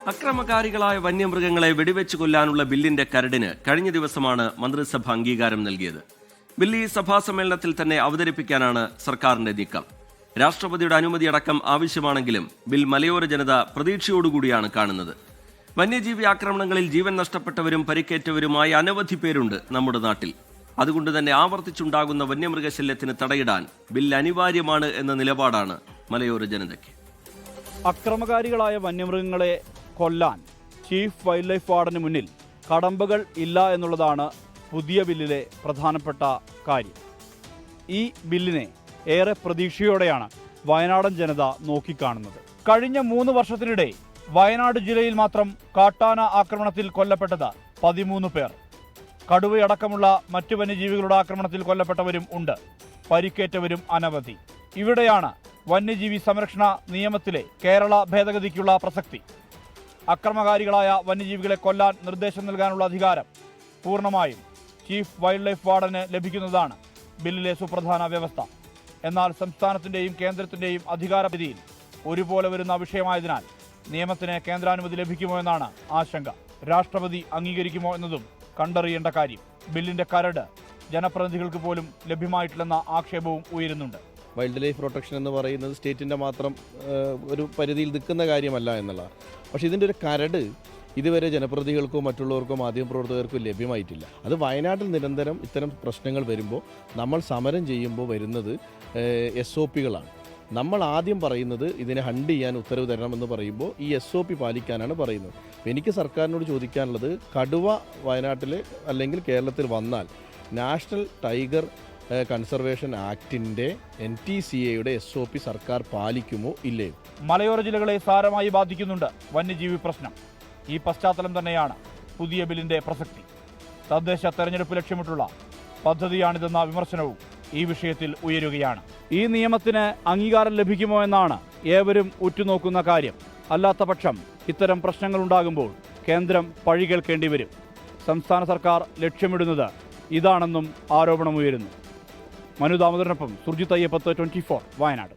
അക്രമകാരികളായ വന്യമൃഗങ്ങളെ വെടിവെച്ച് കൊല്ലാനുള്ള ബില്ലിന്റെ കരടിന് കഴിഞ്ഞ ദിവസമാണ് മന്ത്രിസഭ അംഗീകാരം നൽകിയത്. ബില്ല് ഈ സഭാ സമ്മേളനത്തിൽ തന്നെ അവതരിപ്പിക്കാനാണ് സർക്കാരിന്റെ നീക്കം. രാഷ്ട്രപതിയുടെ അനുമതിയടക്കം ആവശ്യമാണെങ്കിലും ബിൽ മലയോര ജനത പ്രതീക്ഷയോടുകൂടിയാണ് കാണുന്നത്. വന്യജീവി ആക്രമണങ്ങളിൽ ജീവൻ നഷ്ടപ്പെട്ടവരും പരിക്കേറ്റവരുമായ അനവധി പേരുണ്ട് നമ്മുടെ നാട്ടിൽ. അതുകൊണ്ട് തന്നെ ആവർത്തിച്ചുണ്ടാകുന്ന വന്യമൃഗശല്യത്തിന് തടയിടാൻ ബിൽ അനിവാര്യമാണ് എന്ന നിലപാടാണ് മലയോര ജനതയ്ക്ക്. അക്രമകാരികളായ വന്യമൃഗങ്ങളെ കൊല്ലാൻ ചീഫ് വൈൽഡ് ലൈഫ് വാർഡന് മുന്നിൽ കടമ്പകൾ ഇല്ല എന്നുള്ളതാണ് പുതിയ ബില്ലിലെ പ്രധാനപ്പെട്ട കാര്യം. ഈ ബില്ലിനെ ഏറെ പ്രതീക്ഷയോടെയാണ് വയനാടൻ ജനത നോക്കിക്കാണുന്നത്. കഴിഞ്ഞ 3 വർഷത്തിനിടെ വയനാട് ജില്ലയിൽ മാത്രം കാട്ടാന ആക്രമണത്തിൽ കൊല്ലപ്പെട്ടത് 13 പേർ. കടുവയടക്കമുള്ള മറ്റു വന്യജീവികളുടെ ആക്രമണത്തിൽ കൊല്ലപ്പെട്ടവരും ഉണ്ട്. പരിക്കേറ്റവരും അനവധി. ഇവിടെയാണ് വന്യജീവി സംരക്ഷണ നിയമത്തിലെ കേരള ഭേദഗതിക്കുള്ള പ്രസക്തി. അക്രമകാരികളായ വന്യജീവികളെ കൊല്ലാൻ നിർദ്ദേശം നൽകാനുള്ള അധികാരം പൂർണ്ണമായും ചീഫ് വൈൽഡ് ലൈഫ് വാർഡന് ലഭിക്കുന്നതാണ് ബില്ലിലെ സുപ്രധാന വ്യവസ്ഥ. എന്നാൽ സംസ്ഥാനത്തിന്റെയും കേന്ദ്രത്തിന്റെയും അധികാരപരിധിയിൽ ഒരുപോലെ വരുന്ന വിഷയമായതിനാൽ നിയമത്തിന് കേന്ദ്രാനുമതി ലഭിക്കുമോ എന്നാണ് ആശങ്ക. രാഷ്ട്രപതി അംഗീകരിക്കുമോ എന്നതും കണ്ടറിയേണ്ട കാര്യം. ബില്ലിന്റെ കരട് ജനപ്രതിനിധികൾക്ക് പോലും ലഭ്യമായിട്ടില്ലെന്ന ആക്ഷേപവും ഉയരുന്നുണ്ട്. വൈൽഡ് ലൈഫ് പ്രൊട്ടക്ഷൻ എന്ന് പറയുന്നത് സ്റ്റേറ്റിൻ്റെ മാത്രം ഒരു പരിധിയിൽ നിൽക്കുന്ന കാര്യമല്ല എന്നുള്ളതാണ്. പക്ഷേ ഇതിൻ്റെ ഒരു കരട് ഇതുവരെ ജനപ്രതിനിധികൾക്കോ മറ്റുള്ളവർക്കോ മാധ്യമപ്രവർത്തകർക്കോ ലഭ്യമായിട്ടില്ല. അത് വയനാട്ടിൽ നിരന്തരം ഇത്തരം പ്രശ്നങ്ങൾ വരുമ്പോൾ നമ്മൾ സമരം ചെയ്യുമ്പോൾ വരുന്നത് SOPകളാണ്. നമ്മൾ ആദ്യം പറയുന്നത് ഇതിനെ ഹണ്ട് ചെയ്യാൻ ഉത്തരവ് തരണമെന്ന് പറയുമ്പോൾ ഈ SOP പാലിക്കാനാണ് പറയുന്നത്. എനിക്ക് സർക്കാരിനോട് ചോദിക്കാനുള്ളത്, കടുവ വയനാട്ടിൽ അല്ലെങ്കിൽ കേരളത്തിൽ വന്നാൽ നാഷണൽ ടൈഗർ കൺസർവേഷൻ ആക്ടിൻ്റെ NTCAയുടെ SOP സർക്കാർ പാലിക്കുമോ ഇല്ലയോ? മലയോര ജില്ലകളെ സാരമായി ബാധിക്കുന്നുണ്ട് വന്യജീവി പ്രശ്നം. ഈ പശ്ചാത്തലം തന്നെയാണ് പുതിയ ബില്ലിന്റെ പ്രസക്തി. തദ്ദേശ തെരഞ്ഞെടുപ്പ് ലക്ഷ്യമിട്ടുള്ള പദ്ധതിയാണിതെന്ന വിമർശനവും ഈ വിഷയത്തിൽ ഉയരുകയാണ്. ഈ നിയമത്തിന് അംഗീകാരം ലഭിക്കുമോ എന്നാണ് ഏവരും ഉറ്റുനോക്കുന്ന കാര്യം. അല്ലാത്ത പക്ഷം ഇത്തരം പ്രശ്നങ്ങൾ ഉണ്ടാകുമ്പോൾ കേന്ദ്രം പഴി കേൾക്കേണ്ടി വരും. സംസ്ഥാന സർക്കാർ ലക്ഷ്യമിടുന്നത് ഇതാണെന്നും ആരോപണമുയരുന്നു. മനു ദാമോദരനൊപ്പം സുർജിത് അയ്യപ്പത്ത്, 24 വയനാട്.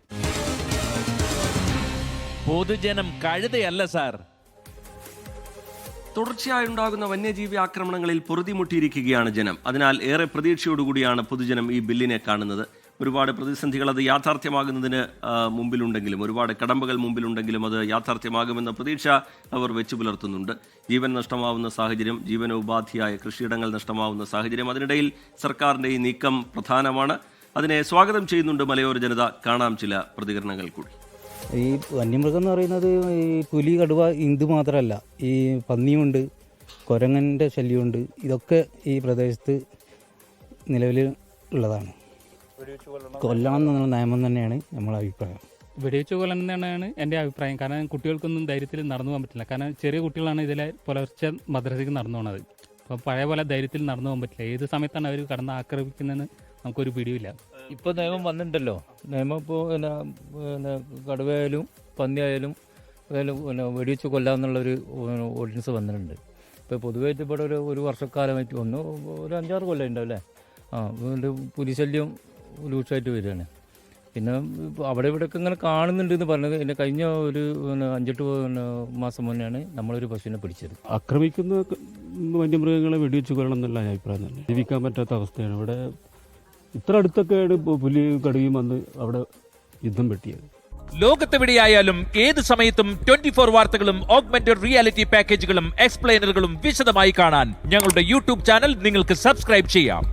പൊതുജനം കഴുതയല്ല സാർ. തുടർച്ചയായുണ്ടാകുന്ന വന്യജീവി ആക്രമണങ്ങളിൽ പൊറുതിമുട്ടിയിരിക്കുകയാണ് ജനം. അതിനാൽ ഏറെ പ്രതീക്ഷയോടുകൂടിയാണ് പൊതുജനം ഈ ബില്ലിനെ കാണുന്നത്. ഒരുപാട് പ്രതിസന്ധികൾ അത് യാഥാർത്ഥ്യമാകുന്നതിന് മുമ്പിലുണ്ടെങ്കിലും, ഒരുപാട് കടമ്പകൾ മുമ്പിലുണ്ടെങ്കിലും അത് യാഥാർത്ഥ്യമാകുമെന്ന പ്രതീക്ഷ അവർ വെച്ചു പുലർത്തുന്നുണ്ട്. ജീവൻ നഷ്ടമാവുന്ന സാഹചര്യം, ജീവനോപാധിയായ കൃഷിയിടങ്ങൾ നഷ്ടമാവുന്ന സാഹചര്യം, അതിനിടയിൽ സർക്കാരിൻ്റെ ഈ നീക്കം പ്രധാനമാണ്. അതിനെ സ്വാഗതം ചെയ്യുന്നുണ്ട് മലയോര ജനത. കാണാം ചില പ്രതികരണങ്ങൾ കൂടി. ഈ വന്യമൃഗം എന്ന് പറയുന്നത് ഈ പുലി, കടുവ ഇത് മാത്രമല്ല, ഈ പന്നിയുണ്ട്, കുരങ്ങൻ്റെ ശല്യമുണ്ട്. ഇതൊക്കെ ഈ പ്രദേശത്ത് നിലവിൽ ഉള്ളതാണ്. കൊല്ലണം എന്നുള്ള നിയമം തന്നെയാണ് നമ്മളെ അഭിപ്രായം. വെടിവെച്ച് കൊല്ലണം തന്നെയാണ് എൻ്റെ അഭിപ്രായം. കാരണം കുട്ടികൾക്കൊന്നും ധൈര്യത്തിൽ നടന്നു പോകാൻ പറ്റില്ല. കാരണം ചെറിയ കുട്ടികളാണ് ഇതിലെ പുലർച്ചെ മദ്രസയ്ക്ക് നടന്നു പോകുന്നത്. അപ്പോൾ പഴയ പോലെ ധൈര്യത്തിൽ നടന്നു പോകാൻ പറ്റില്ല. ഏത് സമയത്താണ് അവർ കടന്ന് ആക്രമിക്കുന്നതെന്ന് നമുക്കൊരു പിടിയില്ല. ഇപ്പോൾ നിയമം വന്നിട്ടുണ്ടല്ലോ. നിയമം ഇപ്പോൾ പിന്നെ കടുവയായാലും പന്നിയായാലും വെടിവെച്ച് കൊല്ലാമെന്നുള്ളൊരു ഓർഡിനൻസ് വന്നിട്ടുണ്ട്. ഇപ്പോൾ പൊതുവായിട്ട് ഇവിടെ ഒരു വർഷക്കാലമായിട്ട് ഒരു 5-6 കൊല്ലം ഉണ്ടാവും അല്ലേ. പുലിശല്യം രൂക്ഷമായിട്ട് വരികയാണ്. പിന്നെ അവിടെ ഇവിടെയൊക്കെ ഇങ്ങനെ കാണുന്നുണ്ട് എന്ന് പറഞ്ഞത്. പിന്നെ കഴിഞ്ഞ ഒരു 5-8 മാസം മുന്നെയാണ് നമ്മളൊരു പശുവിനെ പിടിച്ചത്. ആക്രമിക്കുന്ന വന്യമൃഗങ്ങളെ വെടിവെച്ച് കൊല്ലണം എന്നുള്ള അഭിപ്രായം തന്നെ. ജീവിക്കാൻ പറ്റാത്ത അവസ്ഥയാണ് ഇവിടെ. ഇത്ര അടുത്തൊക്കെയാണ് പുലി കടുവയും വന്ന് അവിടെ യുദ്ധം വെട്ടിയത്. ലോകത്തെവിടെയായാലും ഏത് സമയത്തും 24 വാർത്തകളും ഓഗ്മെന്റഡ് റിയാലിറ്റി പാക്കേജുകളും എക്സ്പ്ലെയിനറുകളും വിശദമായി കാണാൻ ഞങ്ങളുടെ YouTube ചാനൽ നിങ്ങൾക്ക് സബ്സ്ക്രൈബ് ചെയ്യാം.